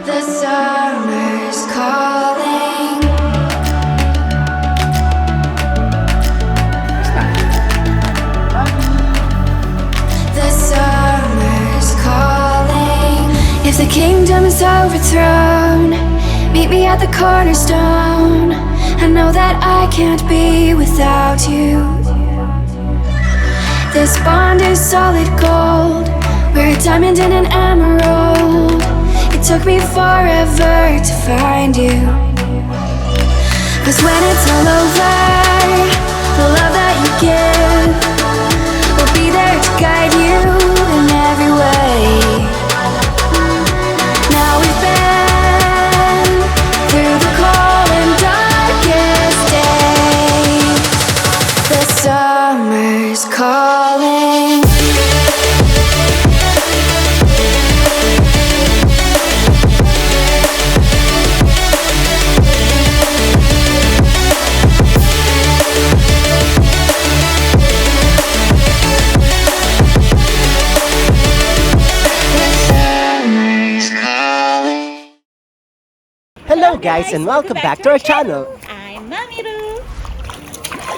The summer's calling. The summer's calling. If the kingdom is overthrown, meet me at the cornerstone. I know that I can't be without you. This bond is solid gold. We're a diamond and an emerald. It took me forever to find you. 'Cause when it's all over, the love that you give will be there to guide you in every way. Now we've been through the cold and darkest days. The summer's calling. Hello guys and welcome back to our channel. I'm Mommy Roo.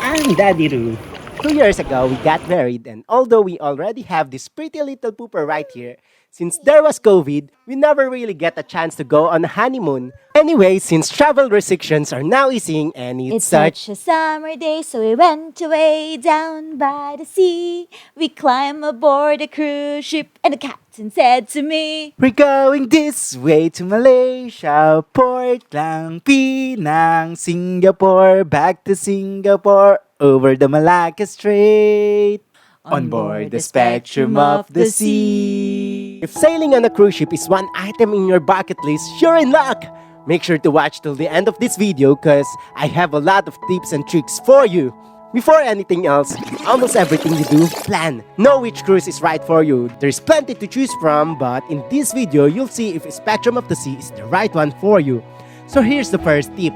I'm Daddy Roo. 2 years ago, we got married, and although we already have this pretty little pooper right here, since there was COVID, we never really get a chance to go on a honeymoon. Anyway, since travel restrictions are now easing and It's such a summer day, so we went away down by the sea. We climbed aboard a cruise ship, and the captain said to me, We're going this way to Malaysia, Port Klang, Penang, Singapore, back to Singapore, over the Malacca Strait, on board the spectrum of the sea. If sailing on a cruise ship is one item in your bucket list, you're in luck! Make sure to watch till the end of this video cause I have a lot of tips and tricks for you. Before anything else, almost everything you do, plan. Know which cruise is right for you. There's plenty to choose from, but in this video, you'll see if Spectrum of the Sea is the right one for you. So here's the first tip.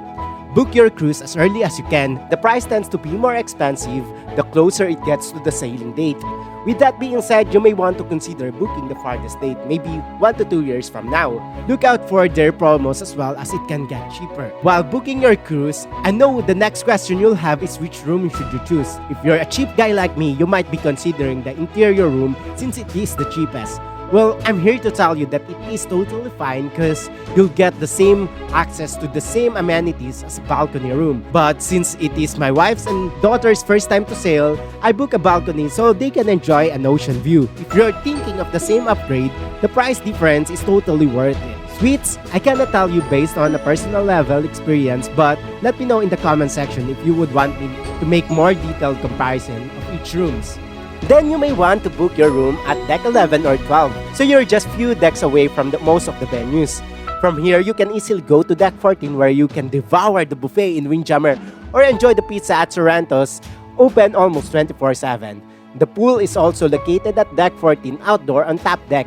Book your cruise as early as you can. The price tends to be more expensive the closer it gets to the sailing date. With that being said, you may want to consider booking the farthest date, maybe 1 to 2 years from now. Look out for their promos as well as it can get cheaper. While booking your cruise, I know the next question you'll have is which room should you choose. If you're a cheap guy like me, you might be considering the interior room since it is the cheapest. Well, I'm here to tell you that it is totally fine because you'll get the same access to the same amenities as a balcony room. But since it is my wife's and daughter's first time to sail, I book a balcony so they can enjoy an ocean view. If you're thinking of the same upgrade, the price difference is totally worth it. Suites, I cannot tell you based on a personal level experience, but let me know in the comment section if you would want me to make more detailed comparison of each rooms. Then you may want to book your room at deck 11 or 12, so you're just few decks away from most of the venues. From here, you can easily go to deck 14 where you can devour the buffet in Windjammer or enjoy the pizza at Sorrento's, open almost 24/7. The pool is also located at deck 14 outdoor on top deck.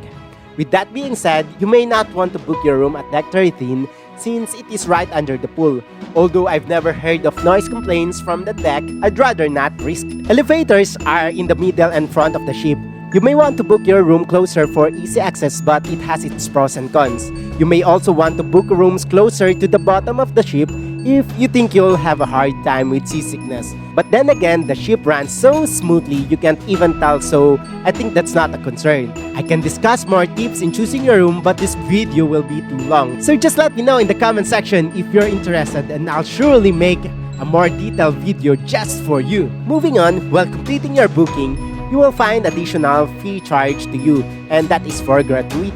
With that being said, you may not want to book your room at deck 13 since it is right under the pool. Although I've never heard of noise complaints from the deck, I'd rather not risk. Elevators are in the middle and front of the ship. You may want to book your room closer for easy access, but it has its pros and cons. You may also want to book rooms closer to the bottom of the ship if you think you'll have a hard time with seasickness. But then again, the ship runs so smoothly you can't even tell, so I think that's not a concern. I can discuss more tips in choosing your room, but this video will be too long. So just let me know in the comment section if you're interested and I'll surely make a more detailed video just for you. Moving on, while completing your booking, you will find additional fee charged to you, and that is for gratuity.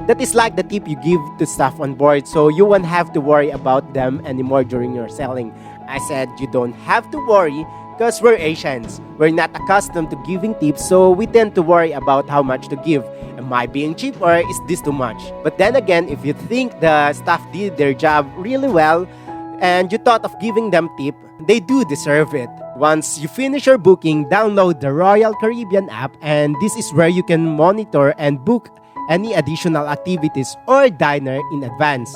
That is like the tip you give to staff on board, so you won't have to worry about them anymore during your sailing. I said you don't have to worry because we're Asians. We're not accustomed to giving tips, so we tend to worry about how much to give. Am I being cheap or is this too much? But then again, if you think the staff did their job really well and you thought of giving them tip, they do deserve it. Once you finish your booking, download the Royal Caribbean app, and this is where you can monitor and book any additional activities or diner in advance.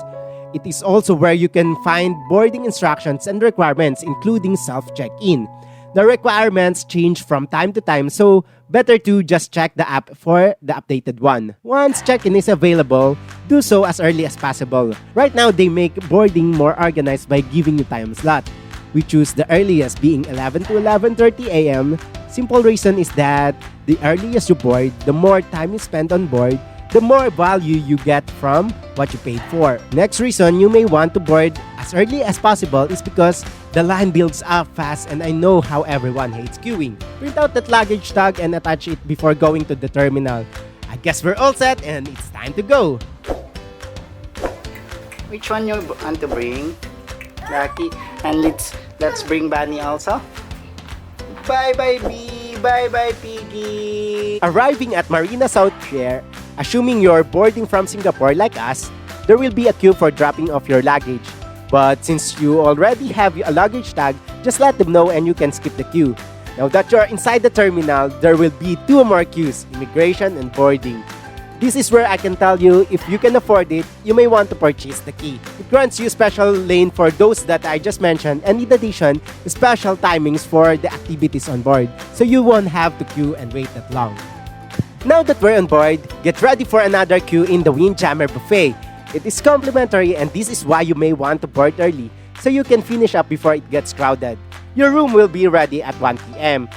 It is also where you can find boarding instructions and requirements, including self-check-in. The requirements change from time to time, so better to just check the app for the updated one. Once check-in is available, do so as early as possible. Right now, they make boarding more organized by giving you time slot. We choose the earliest being 11 to 11:30 a.m. Simple reason is that the earliest you board, the more time you spend on board, the more value you get from what you paid for. Next reason you may want to board as early as possible is because the line builds up fast, and I know how everyone hates queuing. Print out that luggage tag and attach it before going to the terminal. I guess we're all set and it's time to go. Which one you want to bring? Lucky. And let's bring Bunny also. Bye-bye, Bee. Bye-bye, Piggy. Arriving at Marina South Pier, assuming you're boarding from Singapore like us, there will be a queue for dropping off your luggage. But since you already have a luggage tag, just let them know and you can skip the queue. Now that you're inside the terminal, there will be two more queues, immigration and boarding. This is where I can tell you, if you can afford it, you may want to purchase the key. It grants you special lane for those that I just mentioned, and in addition, special timings for the activities on board, so you won't have to queue and wait that long. Now that we're on board, get ready for another queue in the Windjammer Buffet. It is complimentary, and this is why you may want to board early, so you can finish up before it gets crowded. Your room will be ready at 1 p.m.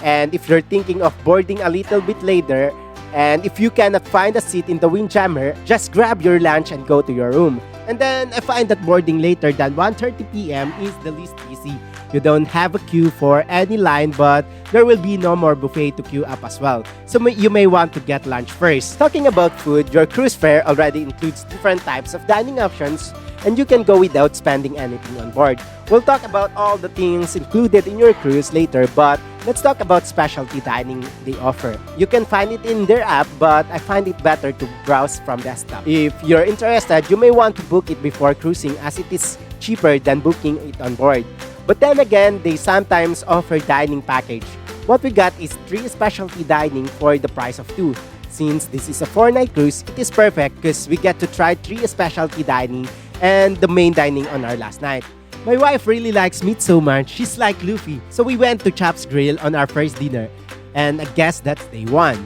And if you're thinking of boarding a little bit later, and if you cannot find a seat in the Windjammer, just grab your lunch and go to your room. And then I find that boarding later than 1:30 p.m. is the least busy. You don't have a queue for any line, but there will be no more buffet to queue up as well. So you may want to get lunch first. Talking about food, your cruise fare already includes different types of dining options, and you can go without spending anything on board. We'll talk about all the things included in your cruise later, but let's talk about specialty dining they offer. You can find it in their app, but I find it better to browse from desktop. If you're interested, you may want to book it before cruising, as it is cheaper than booking it on board. But then again, they sometimes offer dining package. What we got is 3 specialty dining for the price of 2. Since this is a 4-night cruise, it is perfect because we get to try 3 specialty dining and the main dining on our last night. My wife really likes meat so much, she's like Luffy. So we went to Chop's Grill on our first dinner. And I guess that's day 1.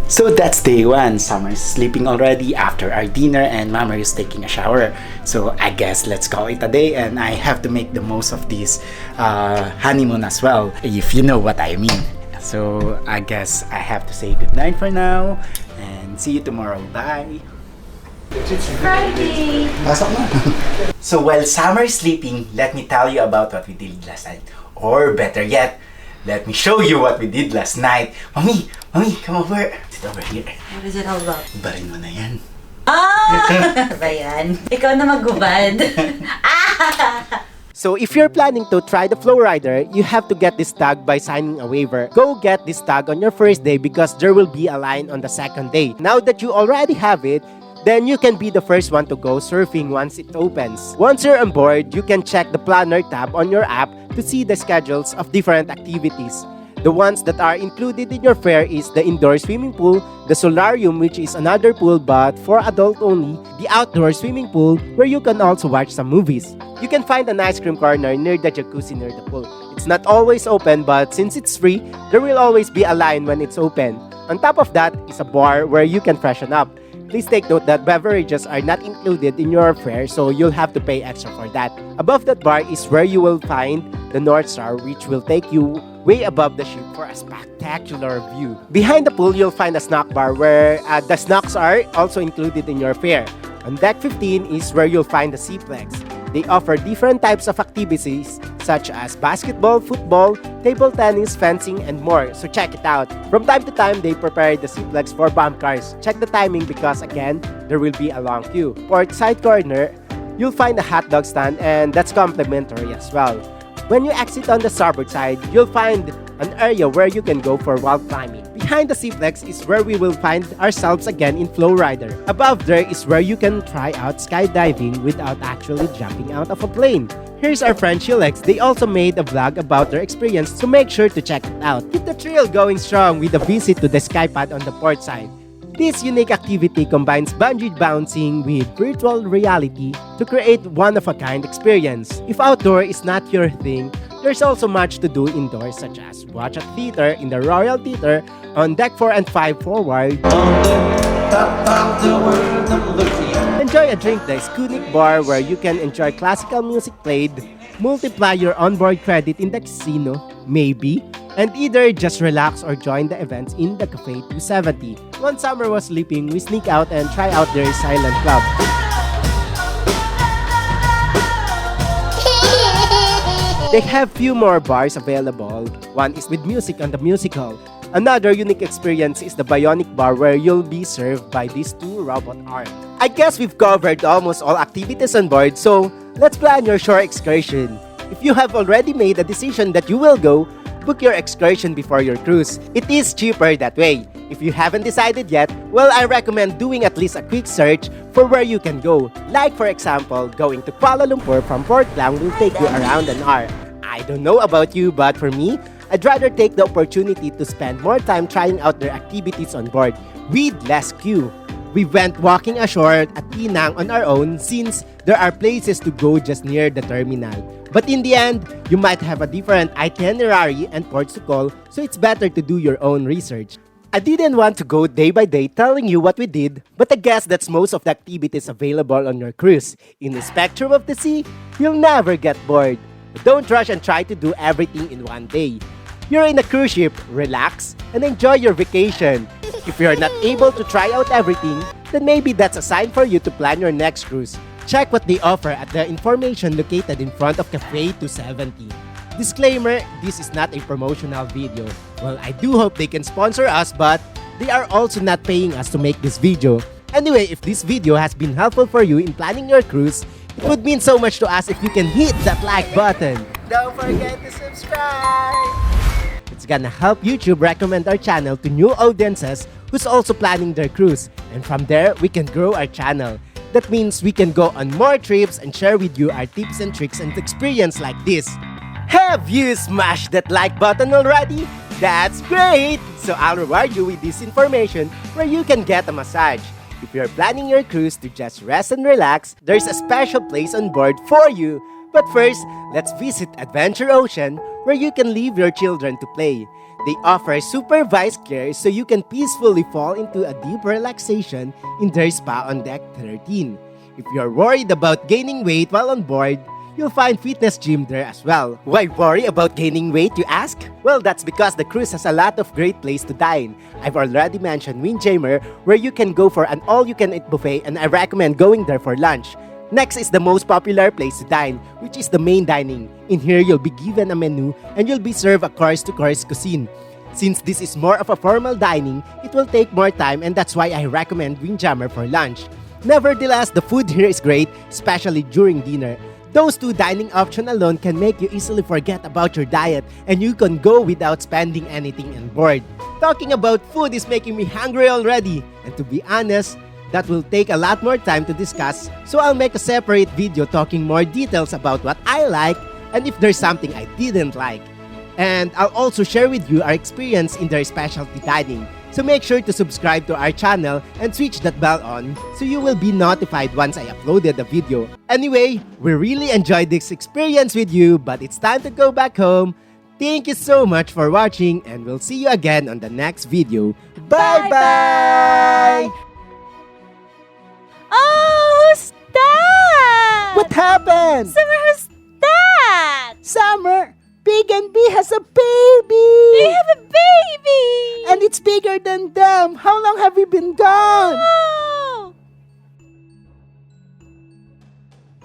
So that's day 1. Summer is sleeping already after our dinner and Mama is taking a shower. So I guess let's call it a day, and I have to make the most of this honeymoon as well, if you know what I mean. So I guess I have to say good night for now and see you tomorrow. Bye! Friday! Pasok na! So while Summer is sleeping, let me tell you about what we did last night. Or better yet, let me show you what we did last night. Mommy, come over. Sit over here. What is it all about? Barin mo na yan. Ba yan? Ikaw na maghubad. So if you're planning to try the Flow Rider, you have to get this tag by signing a waiver. Go get this tag on your first day because there will be a line on the second day. Now that you already have it, then you can be the first one to go surfing once it opens. Once you're on board, you can check the planner tab on your app to see the schedules of different activities. The ones that are included in your fare is the indoor swimming pool, the solarium, which is another pool but for adult only, the outdoor swimming pool where you can also watch some movies. You can find an ice cream corner near the jacuzzi near the pool. It's not always open, but since it's free, there will always be a line when it's open. On top of that is a bar where you can freshen up. Please take note that beverages are not included in your fare, so you'll have to pay extra for that. Above that bar is where you will find the North Star, which will take you way above the ship for a spectacular view. Behind the pool, you'll find a snack bar where the snacks are also included in your fare. On deck 15 is where you'll find the Seaplex. They offer different types of activities such as basketball, football, table tennis, fencing, and more. So check it out. From time to time, they prepare the Seaplex for bump cars. Check the timing because again, there will be a long queue. Port side corner, you'll find a hot dog stand and that's complimentary as well. When you exit on the starboard side, you'll find an area where you can go for wall climbing. Behind the Seaplex is where we will find ourselves again in Flow Rider. Above there is where you can try out skydiving without actually jumping out of a plane. Here's our friend Chilex. They also made a vlog about their experience, so make sure to check it out. Keep the thrill going strong with a visit to the skypad on the port side. This unique activity combines bungee bouncing with virtual reality to create one-of-a-kind experience. If outdoor is not your thing, There's also much to do indoors, such as watch a theater in the Royal Theater on deck 4 and 5 forward. Enjoy a drink the Skunik Bar where you can enjoy classical music played, multiply your onboard credit in the casino, maybe, and either just relax or join the events in the Cafe 270. One summer was sleeping, we sneak out and try out their silent club. They have few more bars available. One is with music on the music hall. Another unique experience is the Bionic Bar where you'll be served by these two robot arms. I guess we've covered almost all activities on board, so let's plan your shore excursion. If you have already made a decision that you will go, book your excursion before your cruise. It is cheaper that way. If you haven't decided yet, well, I recommend doing at least a quick search for where you can go. Like for example, going to Kuala Lumpur from Port Klang will take you around an hour. I don't know about you, but for me, I'd rather take the opportunity to spend more time trying out their activities on board with less queue. We went walking ashore at Penang on our own since there are places to go just near the terminal. But in the end, you might have a different itinerary and ports to call, so it's better to do your own research. I didn't want to go day by day telling you what we did, but I guess that's most of the activities available on your cruise. In the spectrum of the sea, you'll never get bored. Don't rush and try to do everything in one day. You're in a cruise ship, relax, and enjoy your vacation. If you're not able to try out everything, then maybe that's a sign for you to plan your next cruise. Check what they offer at the information located in front of Cafe 270. Disclaimer, this is not a promotional video. Well, I do hope they can sponsor us, but they are also not paying us to make this video. Anyway, if this video has been helpful for you in planning your cruise, it would mean so much to us if you can hit that like button. Don't forget to subscribe! It's gonna help YouTube recommend our channel to new audiences who's also planning their cruise. And from there, we can grow our channel. That means we can go on more trips and share with you our tips and tricks and experience like this. Have you smashed that like button already? That's great! So I'll reward you with this information where you can get a massage. If you're planning your cruise to just rest and relax, there's a special place on board for you. But first, let's visit Adventure Ocean where you can leave your children to play. They offer supervised care so you can peacefully fall into a deep relaxation in their spa on deck 13. If you're worried about gaining weight while on board, you'll find fitness gym there as well. Why worry about gaining weight, you ask? Well, that's because the cruise has a lot of great places to dine. I've already mentioned Windjammer, where you can go for an all-you-can-eat buffet, and I recommend going there for lunch. Next is the most popular place to dine, which is the main dining. In here, you'll be given a menu and you'll be served a course-to-course cuisine. Since this is more of a formal dining, it will take more time, and that's why I recommend Windjammer for lunch. Nevertheless, the food here is great, especially during dinner. Those two dining options alone can make you easily forget about your diet, and you can go without spending anything on board. Talking about food is making me hungry already, and to be honest, that will take a lot more time to discuss, so I'll make a separate video talking more details about what I like and if there's something I didn't like. And I'll also share with you our experience in their specialty dining. So make sure to subscribe to our channel and switch that bell on so you will be notified once I uploaded the video. Anyway, we really enjoyed this experience with you, but it's time to go back home. Thank you so much for watching, and we'll see you again on the next video. Bye-bye! Oh, who's that? What happened? Summer, who's that? Summer, Big and B has a baby! They have a baby! And it's bigger than them! How long have we been gone? Oh.